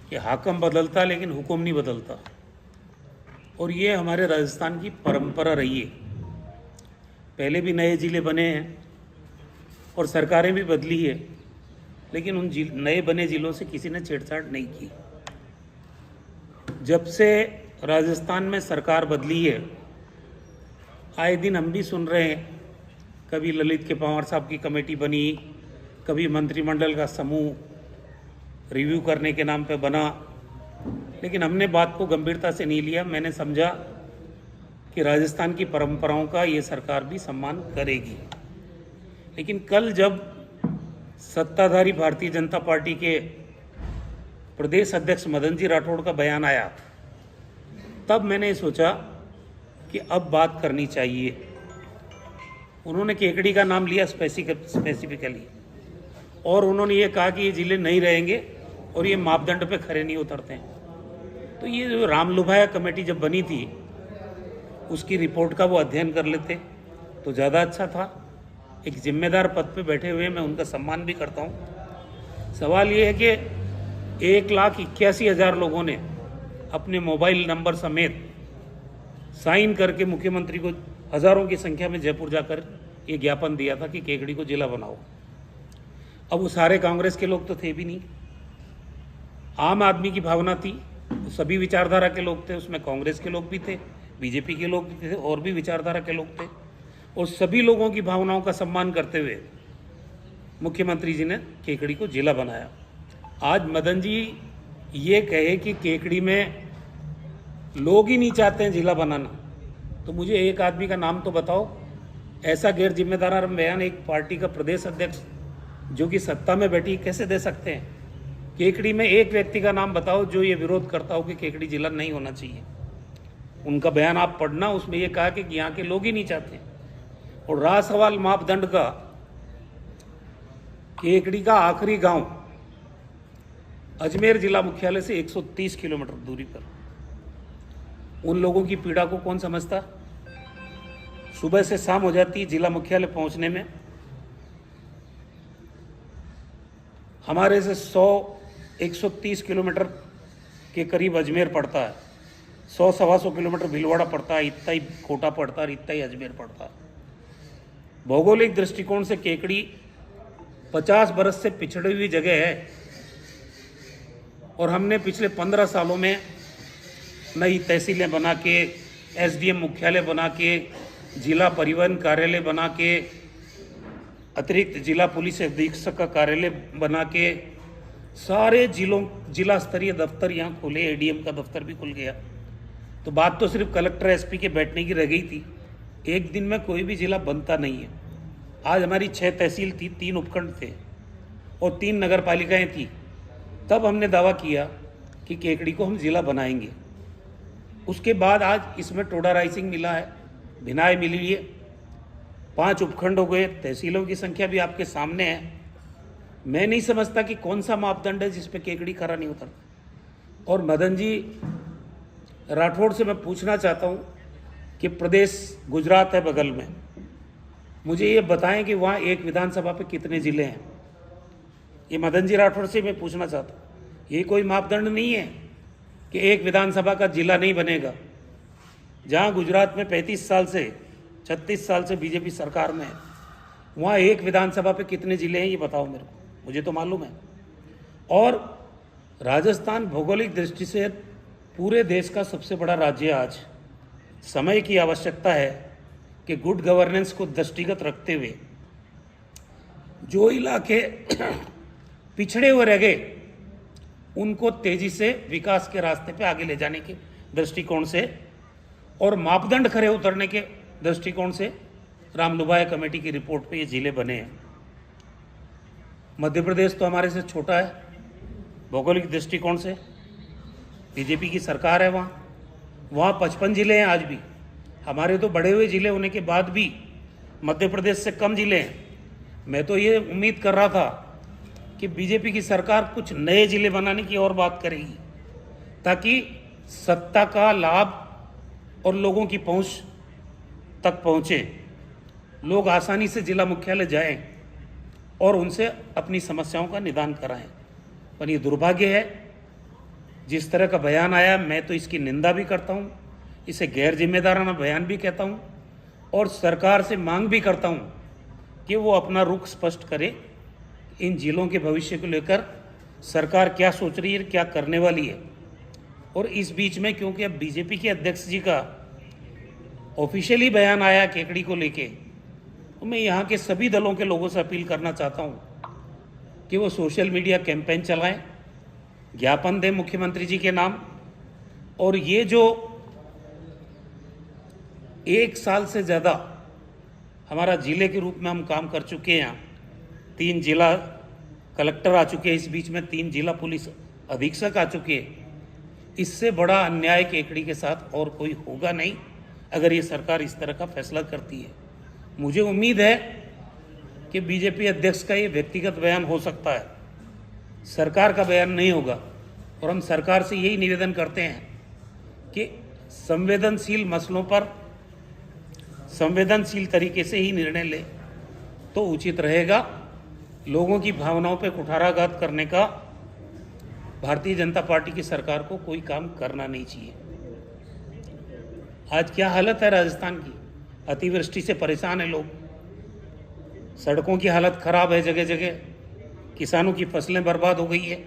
कि हाकम बदलता लेकिन हुक्म नहीं बदलता, और ये हमारे राजस्थान की परंपरा रही है। पहले भी नए ज़िले बने हैं और सरकारें भी बदली है, लेकिन उन नए बने ज़िलों से किसी ने छेड़छाड़ नहीं की। जब से राजस्थान में सरकार बदली है, आए दिन हम भी सुन रहे हैं, कभी ललित के पंवार साहब की कमेटी बनी, कभी मंत्रिमंडल का समूह रिव्यू करने के नाम पे बना, लेकिन हमने बात को गंभीरता से नहीं लिया। मैंने समझा कि राजस्थान की परंपराओं का ये सरकार भी सम्मान करेगी। लेकिन कल जब सत्ताधारी भारतीय जनता पार्टी के प्रदेश अध्यक्ष मदन जी राठौड़ का बयान आया, तब मैंने सोचा कि अब बात करनी चाहिए। उन्होंने केकड़ी का नाम लिया स्पेसिफिकली, और उन्होंने ये कहा कि ये ज़िले नहीं रहेंगे और ये मापदंड पे खरे नहीं उतरते हैं। तो ये जो रामलुभाया कमेटी जब बनी थी, उसकी रिपोर्ट का वो अध्ययन कर लेते तो ज़्यादा अच्छा था। एक जिम्मेदार पद पे बैठे हुए मैं उनका सम्मान भी करता हूँ। सवाल ये है कि 1,81,000 लोगों ने अपने मोबाइल नंबर समेत साइन करके मुख्यमंत्री को हज़ारों की संख्या में जयपुर जाकर ये ज्ञापन दिया था कि केकड़ी को जिला बनाओ। अब वो सारे कांग्रेस के लोग तो थे भी नहीं, आम आदमी की भावना थी, सभी विचारधारा के लोग थे, उसमें कांग्रेस के लोग भी थे, बीजेपी के लोग भी थे, और भी विचारधारा के लोग थे, और सभी लोगों की भावनाओं का सम्मान करते हुए मुख्यमंत्री जी ने केकड़ी को जिला बनाया। आज मदन जी ये कहे कि केकड़ी में लोग ही नहीं चाहते हैं जिला बनाना, तो मुझे एक आदमी का नाम तो बताओ। ऐसा गैर जिम्मेदार बयान एक पार्टी का प्रदेश अध्यक्ष जो कि सत्ता में बैठी कैसे दे सकते हैं? केकड़ी में एक व्यक्ति का नाम बताओ जो ये विरोध करता हो कि केकड़ी जिला नहीं होना चाहिए। उनका बयान आप पढ़ना, उसमें ये कहा कि यहाँ के लोग ही नहीं चाहते। और रहा सवाल मापदंड का, केकड़ी का आखिरी गांव अजमेर जिला मुख्यालय से 130 किलोमीटर दूरी पर। उन लोगों की पीड़ा को कौन समझता? सुबह से शाम हो जाती जिला मुख्यालय पहुंचने में। हमारे से 130 किलोमीटर के करीब अजमेर पड़ता है, 100-125 किलोमीटर भीलवाड़ा पड़ता है, इतना ही कोटा पड़ता है, इतना ही अजमेर पड़ता है। भौगोलिक दृष्टिकोण से केकड़ी 50 बरस से पिछड़ी हुई जगह है, और हमने पिछले 15 सालों में नई तहसीलें बना के, एसडीएम मुख्यालय बना के, जिला परिवहन कार्यालय बना के, अतिरिक्त जिला पुलिस अधीक्षक का कार्यालय बना के, सारे जिला स्तरीय दफ्तर यहाँ खोले, एडीएम का दफ्तर भी खुल गया। तो बात तो सिर्फ कलेक्टर एसपी के बैठने की रह गई थी। एक दिन में कोई भी जिला बनता नहीं है। आज हमारी 6 तहसील थी, 3 उपखंड थे और 3 नगर पालिकाएँ थी। तब हमने दावा किया कि केकड़ी को हम जिला बनाएंगे। उसके बाद आज इसमें टोडा राइसिंग मिला है, भिनाई मिली है, 5 उपखंड हो गए, तहसीलों की संख्या भी आपके सामने है। मैं नहीं समझता कि कौन सा मापदंड है जिस पे केकड़ी खरा नहीं उतरता। और मदन जी राठौड़ से मैं पूछना चाहता हूँ कि प्रदेश गुजरात है बगल में, मुझे ये बताएं कि वहाँ एक विधानसभा पे कितने ज़िले हैं? ये मदन जी राठौड़ से मैं पूछना चाहता हूँ। ये कोई मापदंड नहीं है कि एक विधानसभा का जिला नहीं बनेगा। जहाँ गुजरात में 35 साल से 36 साल से बीजेपी सरकार में है, वहाँ एक विधानसभा पे कितने ज़िले हैं ये बताओ मेरे को, मुझे तो मालूम है। और राजस्थान भौगोलिक दृष्टि से पूरे देश का सबसे बड़ा राज्य आज। समय की आवश्यकता है कि गुड गवर्नेंस को दृष्टिगत रखते हुए जो इलाके पिछड़े हुए रह गए उनको तेजी से विकास के रास्ते पे आगे ले जाने के दृष्टिकोण से और मापदंड खरे उतरने के दृष्टिकोण से रामलुभाया कमेटी की रिपोर्ट पे ये जिले बने हैं। मध्य प्रदेश तो हमारे से छोटा है भौगोलिक दृष्टिकोण से, बीजेपी की सरकार है वहाँ 55 जिले हैं आज भी। हमारे तो बड़े हुए जिले होने के बाद भी मध्य प्रदेश से कम जिले हैं। मैं तो ये उम्मीद कर रहा था कि बीजेपी की सरकार कुछ नए जिले बनाने की और बात करेगी, ताकि सत्ता का लाभ और लोगों की पहुंच तक पहुंचे, लोग आसानी से जिला मुख्यालय जाएं और उनसे अपनी समस्याओं का निदान कराएं। पर ये दुर्भाग्य है जिस तरह का बयान आया, मैं तो इसकी निंदा भी करता हूँ, इसे गैर जिम्मेदाराना बयान भी कहता हूँ और सरकार से मांग भी करता हूँ कि वो अपना रुख स्पष्ट करे। इन जिलों के भविष्य को लेकर सरकार क्या सोच रही है, क्या करने वाली है। और इस बीच में क्योंकि अब बीजेपी के अध्यक्ष जी का ऑफिशियली बयान आया केकड़ी को लेके, तो मैं यहाँ के सभी दलों के लोगों से अपील करना चाहता हूँ कि वो सोशल मीडिया कैंपेन चलाएं, ज्ञापन दें मुख्यमंत्री जी के नाम। और ये जो 1 साल से ज़्यादा हमारा जिले के रूप में हम काम कर चुके हैं, 3 जिला कलेक्टर आ चुके हैं, इस बीच में 3 जिला पुलिस अधीक्षक आ चुके हैं। इससे बड़ा अन्याय केकड़ी के साथ और कोई होगा नहीं अगर ये सरकार इस तरह का फैसला करती है। मुझे उम्मीद है कि बीजेपी अध्यक्ष का ये व्यक्तिगत बयान हो सकता है, सरकार का बयान नहीं होगा। और हम सरकार से यही निवेदन करते हैं कि संवेदनशील मसलों पर संवेदनशील तरीके से ही निर्णय ले तो उचित रहेगा। लोगों की भावनाओं पर कुठाराघात करने का भारतीय जनता पार्टी की सरकार को कोई काम करना नहीं चाहिए। आज क्या हालत है राजस्थान की, अतिवृष्टि से परेशान है लोग, सड़कों की हालत खराब है, जगह जगह किसानों की फसलें बर्बाद हो गई है,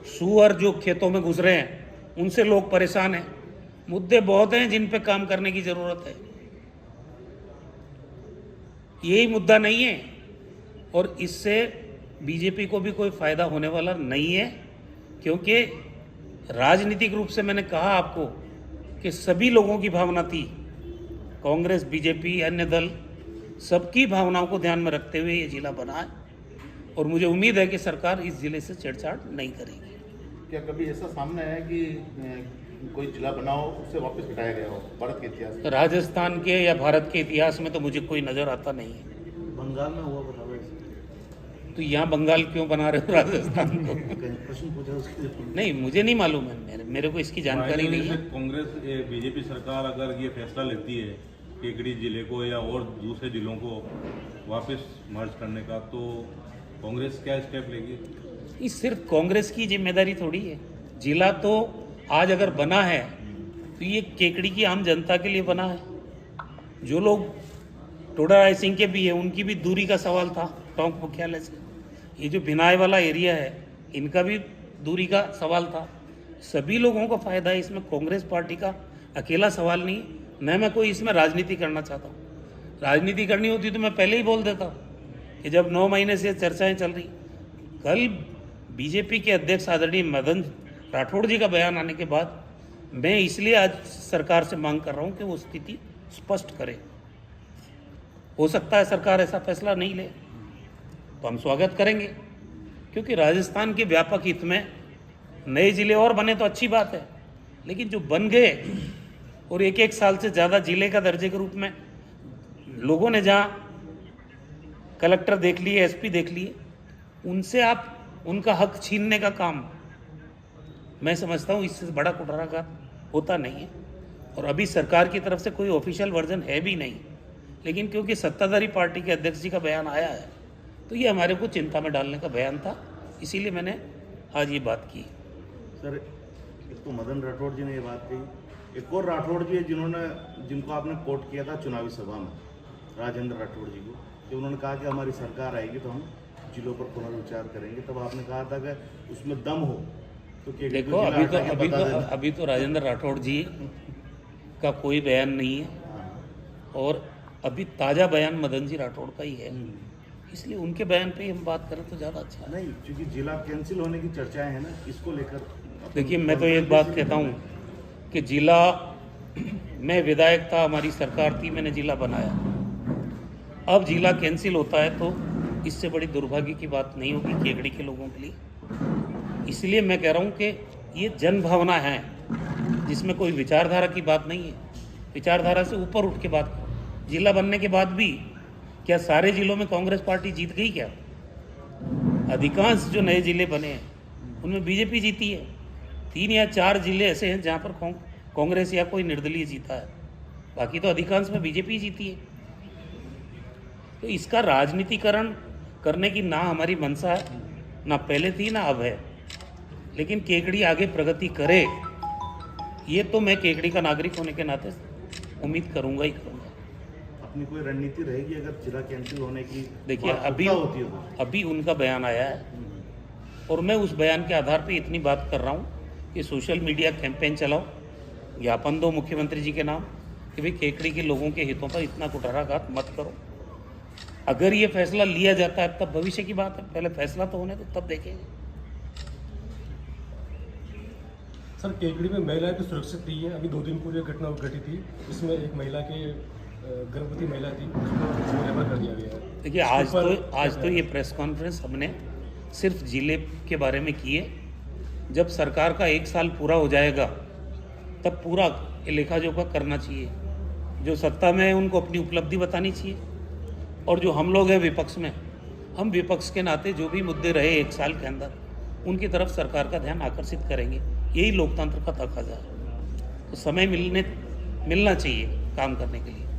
सूअर जो खेतों में घुस रहे हैं उनसे लोग परेशान हैं। मुद्दे बहुत हैं जिन पे काम करने की जरूरत है, यही मुद्दा नहीं है। और इससे बीजेपी को भी कोई फायदा होने वाला नहीं है, क्योंकि राजनीतिक रूप से मैंने कहा आपको कि सभी लोगों की भावना थी, कांग्रेस, बीजेपी, अन्य दल, सबकी भावनाओं को ध्यान में रखते हुए ये जिला बना है। और मुझे उम्मीद है कि सरकार इस जिले से छेड़छाड़ नहीं करेगी। क्या कभी ऐसा सामने आया कि कोई जिला बनाओ उससे वापस हटाया गया हो भारत के इतिहास में? राजस्थान के या भारत के इतिहास में तो मुझे कोई नज़र आता नहीं है। बंगाल में हुआ बताओ। तो यहाँ बंगाल क्यों बना रहे हो राजस्थान को? प्रश्न पूछा उसके नहीं, मुझे नहीं मालूम है, मेरे को इसकी जानकारी नहीं है। कांग्रेस बीजेपी सरकार अगर ये फैसला लेती है केकड़ी जिले को या और दूसरे जिलों को वापस मर्ज करने का, तो कांग्रेस क्या स्टेप लेगी? ये सिर्फ कांग्रेस की जिम्मेदारी थोड़ी है। जिला तो आज अगर बना है तो ये केकड़ी की आम जनता के लिए बना है। जो लोग टोडा राय सिंह के भी है, उनकी भी दूरी का सवाल था टोंक मुख्यालय से। ये जो भिनाई वाला एरिया है, इनका भी दूरी का सवाल था। सभी लोगों को फायदा है इसमें, कांग्रेस पार्टी का अकेला सवाल नहीं। न मैं कोई इसमें राजनीति करना चाहता हूँ। राजनीति करनी होती तो मैं पहले ही बोल देता कि जब 9 महीने से चर्चाएं चल रही। कल बीजेपी के अध्यक्ष आदरणीय मदन राठौड़ जी का बयान आने के बाद मैं इसलिए आज सरकार से मांग कर रहा हूँ कि वो स्थिति स्पष्ट करे। हो सकता है सरकार ऐसा फैसला नहीं ले तो हम स्वागत करेंगे, क्योंकि राजस्थान के व्यापक हित में नए जिले और बने तो अच्छी बात है, लेकिन जो बन गए और 1-1 साल से ज़्यादा जिले का दर्जे के रूप में लोगों ने जहाँ कलेक्टर देख लिए, एसपी देख लिए, उनसे आप उनका हक छीनने का काम, मैं समझता हूँ इससे बड़ा कुठाराघात होता नहीं है। और अभी सरकार की तरफ से कोई ऑफिशियल वर्जन है भी नहीं, लेकिन क्योंकि सत्ताधारी पार्टी के अध्यक्ष जी का बयान आया है तो ये हमारे को चिंता में डालने का बयान था, इसीलिए मैंने आज ये बात की। सर, एक तो मदन राठौड़ जी ने ये बात कही, एक और राठौड़ जी है जिनको आपने कोट किया था चुनावी सभा में, राजेंद्र राठौड़ जी को, कि उन्होंने कहा कि हमारी सरकार आएगी तो हम जिलों पर पुनर्विचार करेंगे। तब आपने कहा था कि उसमें दम हो तो देखो, अभी तो राजेंद्र राठौड़ जी का कोई बयान नहीं है और अभी ताज़ा बयान मदन जी राठौड़ का ही है, इसलिए उनके बयान पे हम बात करें तो ज़्यादा अच्छा है। नहीं, क्योंकि जिला कैंसिल होने की चर्चाएं हैं ना, इसको लेकर। देखिए, मैं तो एक बात कहता हूँ कि जिला, मैं विधायक था, हमारी सरकार थी, मैंने जिला बनाया। अब जिला कैंसिल होता है तो इससे बड़ी दुर्भाग्य की बात नहीं होगी केकड़ी के लोगों के लिए। इसलिए मैं कह रहा हूँ कि ये जन भावना है जिसमें कोई विचारधारा की बात नहीं है। विचारधारा से ऊपर उठ के बात करो। जिला बनने के बाद भी क्या सारे जिलों में कांग्रेस पार्टी जीत गई? क्या अधिकांश जो नए जिले बने हैं उनमें बीजेपी जीती है। 3 या 4 जिले ऐसे हैं जहाँ पर कांग्रेस या कोई निर्दलीय जीता है, बाकी तो अधिकांश में बीजेपी जीती है। तो इसका राजनीतिकरण करने की ना हमारी मंशा है, ना पहले थी ना अब है। लेकिन केकड़ी आगे प्रगति करे, ये तो मैं केकड़ी का नागरिक होने के नाते उम्मीद करूंगा ही करूंगा। अपनी कोई रणनीति रहेगी अगर जिला कैंसिल होने की देखिए बात अभी होती है तो? अभी उनका बयान आया है और मैं उस बयान के आधार पे इतनी बात कर रहा हूँ कि सोशल मीडिया कैंपेन चलाओ, ज्ञापन दो मुख्यमंत्री जी के नाम कि भाई केकड़ी के लोगों के हितों पर इतना कुठाराघात मत करो। अगर ये फैसला लिया जाता है तब भविष्य की बात है, पहले फैसला तो होने तो तब देखेंगे। सर, केकड़ी में महिलाएं तो सुरक्षित नहीं है। अभी 2 दिन पूर्व घटना घटी थी, इसमें एक महिला के गर्भवती महिला थी, उसको रेफर कर दिया गया है। देखिए आज तो ये प्रेस कॉन्फ्रेंस हमने सिर्फ जिले के बारे में की है। जब सरकार का 1 साल पूरा हो जाएगा तब पूरा लेखा जोखा करना चाहिए। जो सत्ता में है उनको अपनी उपलब्धि बतानी चाहिए और जो हम लोग हैं विपक्ष में, हम विपक्ष के नाते जो भी मुद्दे रहे 1 साल के अंदर उनकी तरफ सरकार का ध्यान आकर्षित करेंगे। यही लोकतंत्र का तकाजा है। तो समय मिलना चाहिए काम करने के लिए।